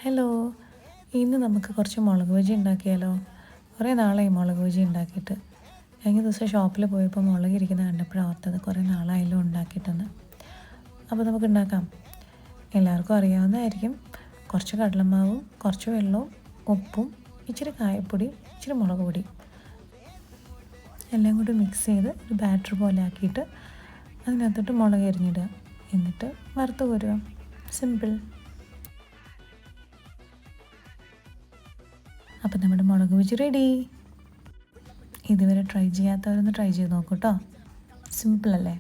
Hello, ഇന്ന് നമുക്ക് കുറച്ച് മുളക് ബജി ഉണ്ടാക്കിയാലോ? കുറേ നാളായി മുളക് ബജി ഉണ്ടാക്കിയിട്ട്. കഴിഞ്ഞ ദിവസം ഷോപ്പിൽ പോയപ്പോൾ മുളക് ഇരിക്കുന്നത് കണ്ടപ്പോഴാണ് ഓർത്തത് കുറേ നാളായാലും ഉണ്ടാക്കിയിട്ടെന്ന്. അപ്പോൾ നമുക്ക് ഉണ്ടാക്കാം. എല്ലാവർക്കും അറിയാവുന്നതായിരിക്കും. കുറച്ച് കടലമാവും കുറച്ച് വെള്ളവും ഉപ്പും ഇച്ചിരി കായപ്പൊടി ഇച്ചിരി മുളക് പൊടി എല്ലാം കൂടി മിക്സ് ചെയ്ത് ഒരു ബാറ്റർ പോലെ ആക്കിയിട്ട് അതിനകത്തോട്ട് മുളക് എരിഞ്ഞിടുക. എന്നിട്ട് വറുത്ത് കോരുക. സിമ്പിൾ. അപ്പം നമ്മുടെ മുളക് ബജി റെഡി. ഇതുവരെ ട്രൈ ചെയ്യാത്തവരൊന്ന് ട്രൈ ചെയ്ത് നോക്കൂ കേട്ടോ. സിമ്പിളല്ലേ?